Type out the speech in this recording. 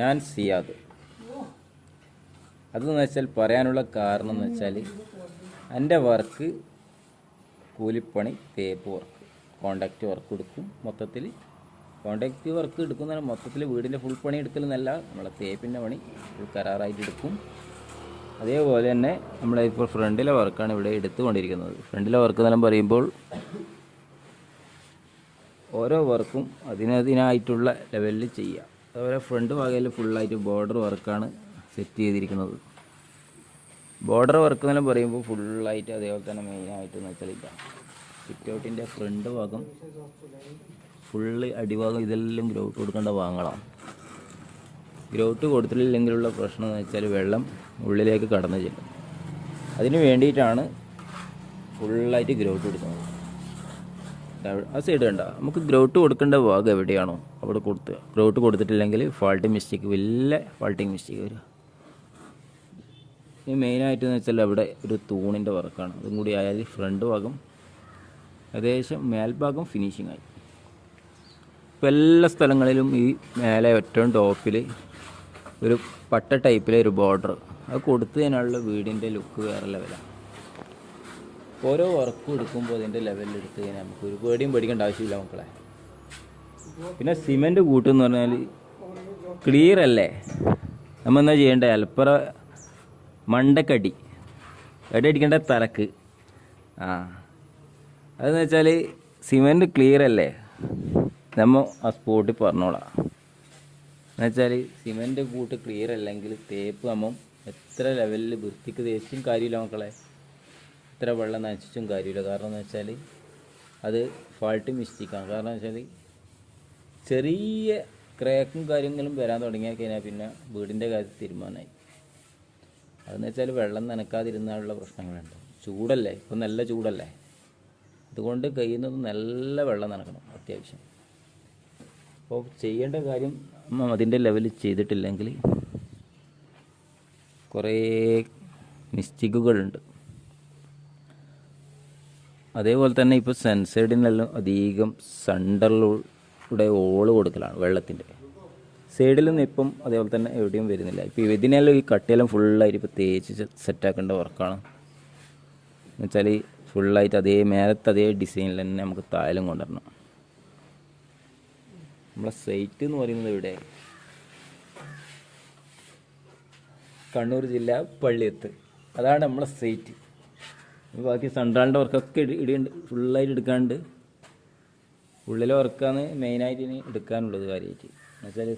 ഞാൻ സിയാദ്. അതെന്ന് വെച്ചാൽ പറയാനുള്ള കാരണം എന്ന് വെച്ചാൽ എൻ്റെ വർക്ക് കൂലിപ്പണി, തേപ്പ് വർക്ക്, കോണ്ടാക്റ്റ് വർക്ക് എടുക്കും. മൊത്തത്തിൽ കോണ്ടാക്റ്റ് വർക്ക് എടുക്കുന്നതിന് മൊത്തത്തിൽ വീടിൻ്റെ ഫുൾ പണി എടുക്കലെന്നല്ല, നമ്മളെ തേപ്പിൻ്റെ പണി ഫുൾ കരാറായിട്ട് എടുക്കും. അതേപോലെ തന്നെ നമ്മളിപ്പോൾ ഫ്രണ്ടിലെ വർക്കാണ് ഇവിടെ എടുത്തുകൊണ്ടിരിക്കുന്നത്. ഫ്രണ്ടിലെ വർക്ക് എന്നെല്ലാം പറയുമ്പോൾ ഓരോ വർക്കും അതിനതിനായിട്ടുള്ള ലെവലിൽ ചെയ്യുക. അതുപോലെ ഫ്രണ്ട് ഭാഗയിൽ ഫുള്ളായിട്ട് ബോർഡർ വർക്കാണ് സെറ്റ് ചെയ്തിരിക്കുന്നത്. ബോർഡർ വർക്ക് എന്നെല്ലാം പറയുമ്പോൾ ഫുള്ളായിട്ട് അതേപോലെ തന്നെ മെയിനായിട്ട് എന്ന് വെച്ചാൽ ഇതാണ് സിറ്റ് ഔട്ടിൻ്റെ ഫ്രണ്ട് ഭാഗം ഫുള്ള് അടിഭാഗം ഇതെല്ലാം ഗ്രൗട്ട് കൊടുക്കേണ്ട ഭാഗങ്ങളാണ്. ഗ്രൗട്ട് കൊടുത്തിട്ടില്ലെങ്കിലുള്ള പ്രശ്നം എന്ന് വെച്ചാൽ വെള്ളം ഉള്ളിലേക്ക് കടന്നു ചെല്ലും. അതിന് വേണ്ടിയിട്ടാണ് ഫുള്ളായിട്ട് ഗ്രൗട്ട് കൊടുക്കുന്നത്. ആ സൈഡ് കണ്ട നമുക്ക് ഗ്രൗട്ട് കൊടുക്കേണ്ട ഭാഗം എവിടെയാണോ അവിടെ കൊടുത്തുക. ഗ്രൗട്ട് കൊടുത്തിട്ടില്ലെങ്കിൽ ഫാൾട്ടിങ് മിസ്റ്റേക്ക്, വലിയ ഫാൾട്ടിങ് മിസ്റ്റേക്ക് വരിക. ഈ മെയിനായിട്ടെന്ന് വെച്ചാൽ അവിടെ ഒരു തൂണിൻ്റെ വർക്കാണ്. അതും കൂടി ആയാൽ ഫ്രണ്ട് ഭാഗം ഏകദേശം മേൽഭാഗം ഫിനിഷിംഗ് ആയി. ഇപ്പോൾ എല്ലാ സ്ഥലങ്ങളിലും ഈ മേലെ ഏറ്റവും ടോപ്പിൽ ഒരു പട്ട ടൈപ്പിലെ ഒരു ബോർഡർ അത് കൊടുത്തതിനുള്ള വീടിൻ്റെ ലുക്ക് വേറെ ലെവലാണ്. ഓരോ വർക്കും എടുക്കുമ്പോൾ അതിൻ്റെ ലെവലിൽ എടുത്ത് കഴിഞ്ഞാൽ നമുക്ക് ഒരു പേടിയും പേടിക്കേണ്ട ആവശ്യമില്ല മക്കളെ. പിന്നെ സിമെൻറ്റ് കൂട്ടെന്ന് പറഞ്ഞാൽ ക്ലിയർ അല്ലേ, നമ്മൾ എന്താ ചെയ്യേണ്ടത്? അൽപ്പറ മണ്ടക്കടി അടി അടിക്കേണ്ട തലക്ക്. അതെന്ന് വെച്ചാൽ സിമെൻറ്റ് ക്ലിയർ അല്ലേ, നമ്മൾ ആ സ്പോട്ടിൽ പറഞ്ഞോളാം. എന്നുവെച്ചാൽ സിമെൻറ്റ് കൂട്ട് ക്ലിയർ അല്ലെങ്കിൽ തേപ്പ് നമ്മൾ എത്ര ലെവലിൽ വൃത്തിക്ക് തേച്ചും കാര്യമില്ല മക്കളെ, എത്ര വെള്ളം നനച്ചിട്ടും കാര്യമില്ല. കാരണം എന്ന് വെച്ചാൽ അത് ഫാൾട്ട് മിസ്റ്റേക്കാണ്. കാരണം എന്ന് വെച്ചാൽ ചെറിയ ക്രാക്കും കാര്യങ്ങളും വരാൻ തുടങ്ങിയാൽ കഴിഞ്ഞാൽ പിന്നെ വീടിൻ്റെ കാര്യത്തിൽ തീരുമാനമായി. അതെന്ന് വെച്ചാൽ വെള്ളം നനക്കാതിരുന്നാലുള്ള പ്രശ്നങ്ങളുണ്ട്. ചൂടല്ലേ, ഇപ്പം നല്ല ചൂടല്ലേ, അതുകൊണ്ട് കഴിയുന്നത് നല്ല വെള്ളം നനക്കണം അത്യാവശ്യം. അപ്പോൾ ചെയ്യേണ്ട കാര്യം അതിൻ്റെ ലെവലിൽ ചെയ്തിട്ടില്ലെങ്കിൽ കുറേ മിസ്റ്റേക്കുകളുണ്ട്. അതേപോലെ തന്നെ ഇപ്പോൾ സൺസൈഡിനെല്ലാം അധികം സെൻറ്ററിലൂടെ ഓള് കൊടുക്കലാണ് വെള്ളത്തിൻ്റെ. സൈഡിലൊന്നും ഇപ്പം അതേപോലെ തന്നെ എവിടെയും വരുന്നില്ല. ഇപ്പോൾ ഇതിനെല്ലാം ഈ കട്ടിയെല്ലാം ഫുള്ളായിട്ട് ഇപ്പോൾ തേച്ച് സെറ്റാക്കേണ്ട വർക്കാണ്. എന്നുവെച്ചാൽ ഫുള്ളായിട്ട് അതേ മേലത്തെ അതേ ഡിസൈനിൽ തന്നെ നമുക്ക് താഴെയും കൊണ്ടുവരണം. നമ്മളെ സൈറ്റ് എന്ന് പറയുന്നത് ഇവിടെ കണ്ണൂർ ജില്ല പള്ളിയത്ത്, അതാണ് നമ്മളെ സൈറ്റ്. ബാക്കി സെൻട്രലിൻ്റെ വർക്കൊക്കെ ഇടിയുണ്ട്, ഫുള്ളായിട്ട് എടുക്കാണ്ട്. ഉള്ളിലെ വർക്കാണ് മെയിനായിട്ട് ഇനി എടുക്കാനുള്ളത് കാര്യമായിട്ട്. എന്നുവെച്ചാൽ